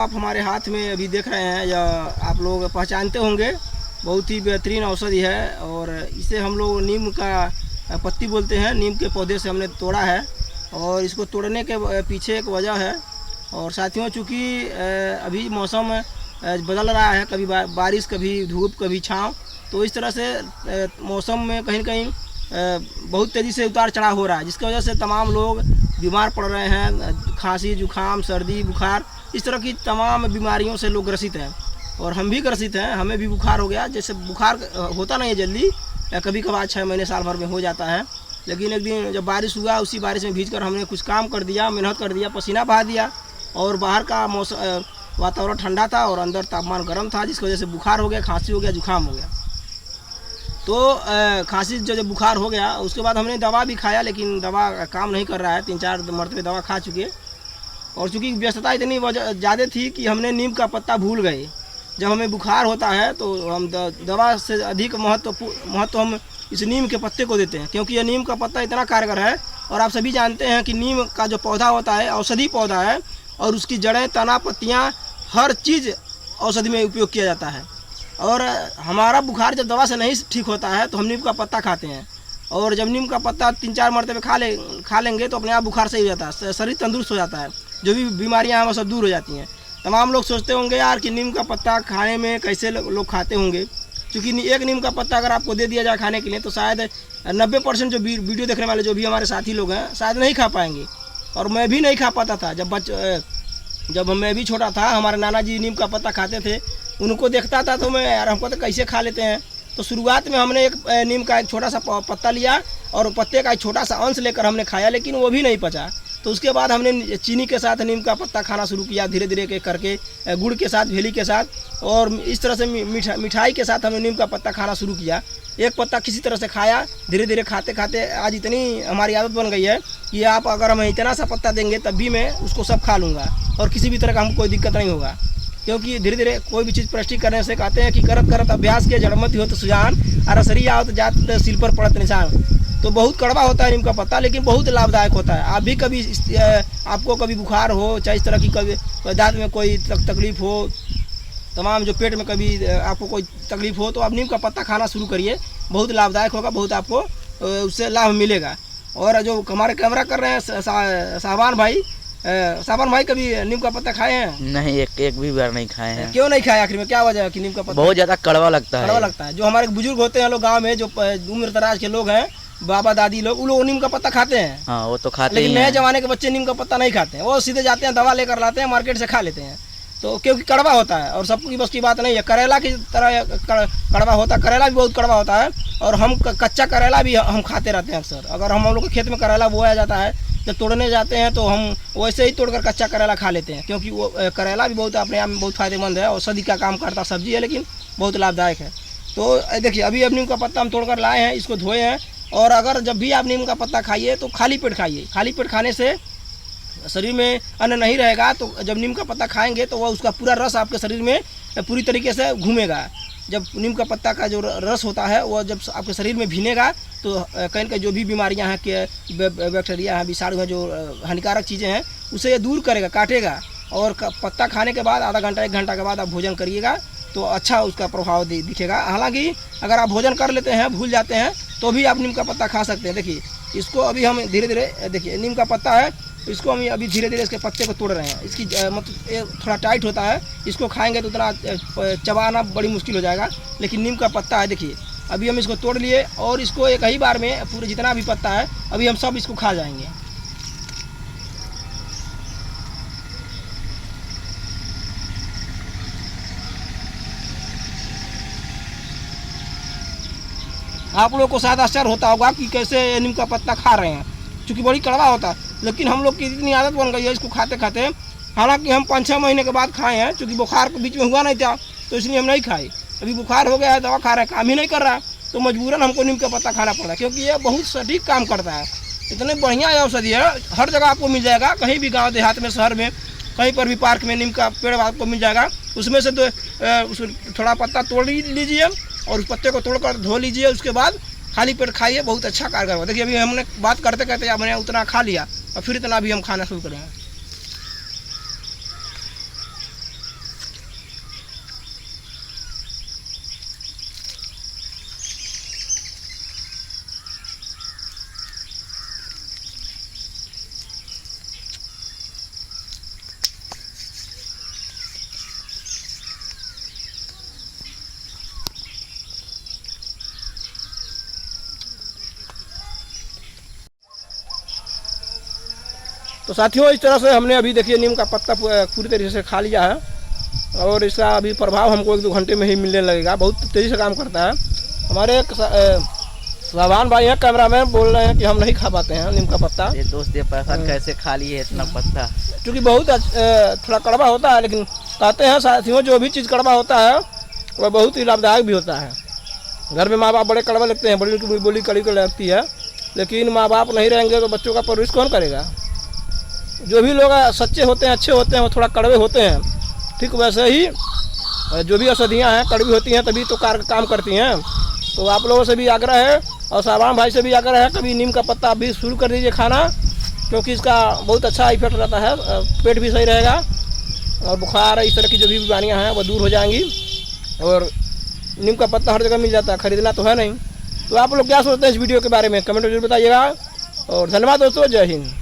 आप हमारे हाथ में अभी देख रहे हैं या आप लोग पहचानते होंगे, बहुत ही बेहतरीन औषधि है। और इसे हम लोग नीम का पत्ती बोलते हैं। नीम के पौधे से हमने तोड़ा है और इसको तोड़ने के पीछे एक वजह है। और साथियों, चूँकि अभी मौसम बदल रहा है, कभी बारिश, कभी धूप, कभी छाँव, तो इस तरह से मौसम में कहीं न कहीं बहुत तेज़ी से उतार चढ़ाव हो रहा है, जिसकी वजह से तमाम लोग बीमार पड़ रहे हैं। खांसी, जुकाम, सर्दी, बुखार, इस तरह की तमाम बीमारियों से लोग ग्रसित हैं। और हम भी ग्रसित हैं, हमें भी बुखार हो गया। जैसे बुखार होता नहीं है जल्दी, कभी कभार 6 महीने साल भर में हो जाता है। लेकिन एक दिन जब बारिश हुआ, उसी बारिश में भीगकर हमने कुछ काम कर दिया, मेहनत कर दिया, पसीना बहा दिया, और बाहर का मौसम वातावरण ठंडा था और अंदर तापमान गर्म था, जिसकी वजह से बुखार हो गया, खांसी हो गया, जुकाम हो गया। तो खांसी जब बुखार हो गया, उसके बाद हमने दवा भी खाया, लेकिन दवा काम नहीं कर रहा है। 3-4 मरतबे दवा खा चुके, और चूँकि व्यस्तता इतनी ज़्यादा थी कि हमने नीम का पत्ता भूल गए। जब हमें बुखार होता है तो हम दवा से अधिक महत्व हम इस नीम के पत्ते को देते हैं, क्योंकि यह नीम का पत्ता इतना कारगर है। और आप सभी जानते हैं कि नीम का जो पौधा होता है औषधि पौधा है, और उसकी जड़ें, तना, पत्तियाँ, हर चीज़ औषधि में उपयोग किया जाता है। और हमारा बुखार जब दवा से नहीं ठीक होता है तो हम नीम का पत्ता खाते हैं, और जब नीम का पत्ता 3-4 मरतबे खा लेंगे तो अपने आप बुखार सही हो जाता है, शरीर तंदुरुस्त हो जाता है, जो भी बीमारियां हैं वो सब दूर हो जाती हैं। तमाम लोग सोचते होंगे यार कि नीम का पत्ता खाने में कैसे लोग खाते होंगे, क्योंकि एक नीम का पत्ता अगर आपको दे दिया जाए खाने के लिए तो शायद 90% जो वीडियो देखने वाले जो भी हमारे साथी लोग हैं शायद नहीं खा पाएंगे। और मैं भी नहीं खा पाता था जब मैं भी छोटा था। हमारे नाना जी नीम का पत्ता खाते थे, उनको देखता था तो मैं यार हमको तो कैसे खा लेते हैं। तो शुरुआत में हमने एक नीम का एक छोटा सा पत्ता लिया और पत्ते का एक छोटा सा अंश लेकर हमने खाया, लेकिन वो भी नहीं पचा। तो उसके बाद हमने चीनी के साथ नीम का पत्ता खाना शुरू किया, धीरे धीरे करके गुड़ के साथ, भेली के साथ, और इस तरह से मिठाई के साथ हमने नीम का पत्ता खाना शुरू किया। एक पत्ता किसी तरह से खाया, धीरे धीरे खाते खाते आज इतनी हमारी आदत बन गई है कि आप अगर हमें इतना सा पत्ता देंगे तब भी मैं उसको सब खा लूँगा, और किसी भी तरह का हमको कोई दिक्कत नहीं होगा। क्योंकि धीरे धीरे कोई भी चीज़ प्रैक्टिस करने से कहते हैं कि करत करत अभ्यास के जड़मत हो तो सुजान, अरसरी आओ तो जात सिल पर पड़त निशान। तो बहुत कड़वा होता है नीम का पत्ता, लेकिन बहुत लाभदायक होता है। आप भी कभी आपको कभी बुखार हो, चाहे इस तरह की कभी दांत में कोई तकलीफ हो, तमाम जो पेट में कभी आपको कोई तकलीफ हो, तो आप नीम का पत्ता खाना शुरू करिए, बहुत लाभदायक होगा, बहुत आपको उससे लाभ मिलेगा। और जो हमारे कैमरा कर रहे हैं साहबान भाई कभी नीम का पत्ता खाए हैं? नहीं, एक भी बार नहीं खाए हैं। क्यों नहीं खाए? आखिर में क्या वजह है कि नीम का पत्ता बहुत ज्यादा कड़वा लगता है? जो हमारे बुजुर्ग होते हैं लोग गांव में, जो उम्र दराज के लोग हैं, बाबा दादी लोग, वो लोग नीम का पत्ता खाते हैं। हाँ, वो तो खाते लेकिन ही हैं। नए जमाने के बच्चे नीम का पत्ता नहीं खाते हैं, वो सीधे जाते हैं, दवा लेकर लाते हैं, मार्केट से खा लेते हैं। तो क्योंकि कड़वा होता है और सबकी बस की बात नहीं है। करेला की तरह कड़वा होता है, करेला भी बहुत कड़वा होता है। और हम कच्चा करेला भी हम खाते रहते हैं अक्सर। अगर हम लोग के खेत में करेला बोया जाता है, जब तोड़ने जाते हैं तो हम वैसे ही तोड़कर कच्चा करेला खा लेते हैं, क्योंकि वो करेला भी बहुत अपने आप में बहुत फ़ायदेमंद है, औषधि का काम करता सब्जी है, लेकिन बहुत लाभदायक है। तो देखिए, अभी नीम का पत्ता हम तोड़कर लाए हैं, इसको धोए हैं। और अगर जब भी आप नीम का पत्ता खाइए तो खाली पेट खाइए। खाली पेट खाने से शरीर में अन्न नहीं रहेगा, तो जब नीम का पत्ता खाएंगे तो वह उसका पूरा रस आपके शरीर में पूरी तरीके से घूमेगा। जब नीम का पत्ता का जो रस होता है वह जब आपके शरीर में भीनेगा तो कहीं कहीं जो भी बीमारियां हैं, कि बैक्टीरिया हैं, विषाणु हैं, जो हानिकारक चीज़ें हैं, उसे ये दूर करेगा, काटेगा। और पत्ता खाने के बाद आधा घंटा 1 घंटा के बाद आप भोजन करिएगा तो अच्छा उसका प्रभाव दिखेगा। हालांकि अगर आप भोजन कर लेते हैं, भूल जाते हैं, तो भी आप नीम का पत्ता खा सकते हैं। देखिए, इसको अभी हम धीरे धीरे, देखिए नीम का पत्ता है, इसको हम अभी धीरे धीरे इसके पत्ते को तोड़ रहे हैं। इसकी मतलब ये थोड़ा टाइट होता है, इसको खाएंगे तो उतना चबाना बड़ी मुश्किल हो जाएगा। लेकिन नीम का पत्ता है, देखिए अभी हम इसको तोड़ लिए, और इसको एक ही बार में पूरे जितना भी पत्ता है अभी हम सब इसको खा जाएंगे। आप लोगों को शायद आश्चर्य होता होगा कि कैसे नीम का पत्ता खा रहे हैं, क्योंकि बड़ी कड़वा होता है, लेकिन हम लोग की इतनी आदत बन गई है इसको खाते खाते। हालांकि हम 5-6 महीने के बाद खाए हैं, क्योंकि बुखार के बीच में हुआ नहीं था, तो इसलिए हम नहीं खाए। अभी बुखार हो गया है, दवा खा रहे हैं, काम ही नहीं कर रहा, तो मजबूरन हमको नीम का पत्ता खाना पड़ा, क्योंकि ये बहुत सटीक काम करता है। इतने बढ़िया औषधि है, हर जगह आपको मिल जाएगा, कहीं भी गाँव देहात में, शहर में, कहीं पर भी पार्क में नीम का पेड़ आपको मिल जाएगा। उसमें से थोड़ा पत्ता तोड़ लीजिए और उस पत्ते को तोड़कर धो लीजिए, उसके बाद खाली पेट खाइए, बहुत अच्छा कारगर होगा। देखिए, अभी हमने बात करते करते हमने उतना खा लिया और फिर इतना भी हम खाना शुरू करेंगे। तो साथियों इस तरह से हमने अभी देखिए नीम का पत्ता पूरी तरीके से खा लिया है और इसका अभी प्रभाव हमको 1-2 घंटे में ही मिलने लगेगा। बहुत तेज़ी से काम करता है। हमारे एक साहबान भाई हैं कैमरामैन बोल रहे हैं कि हम नहीं खा पाते हैं नीम का पत्ता। ये दोस्त ये परेशान कैसे खा लिए इतना पत्ता। क्योंकि बहुत थोड़ा कड़वा होता है, लेकिन कहते हैं साथियों जो भी चीज़ कड़वा होता है वह बहुत ही लाभदायक भी होता है। घर में माँ बाप बड़े कड़वा लगते हैं, बड़ी की बोली कड़ी को लगती है, लेकिन माँ बाप नहीं रहेंगे तो बच्चों का परवरिश कौन करेगा। जो भी लोग सच्चे होते हैं, अच्छे होते हैं, वो थोड़ा कड़वे होते हैं। ठीक वैसे ही जो भी औषधियाँ हैं कड़वी होती हैं तभी तो काम करती हैं। तो आप लोगों से भी आग्रह है और साहबान भाई से भी आग्रह है, कभी नीम का पत्ता भी शुरू कर दीजिए खाना, क्योंकि इसका बहुत अच्छा इफेक्ट रहता है। पेट भी सही रहेगा और बुखार इस तरह की जो भी बीमारियाँ हैं वो दूर हो जाएंगी। और नीम का पत्ता हर जगह मिल जाता है, खरीदना तो है नहीं। तो आप लोग क्या सोचते हैं इस वीडियो के बारे में कमेंट में जरूर बताइएगा और धन्यवाद दोस्तों, जय हिंद।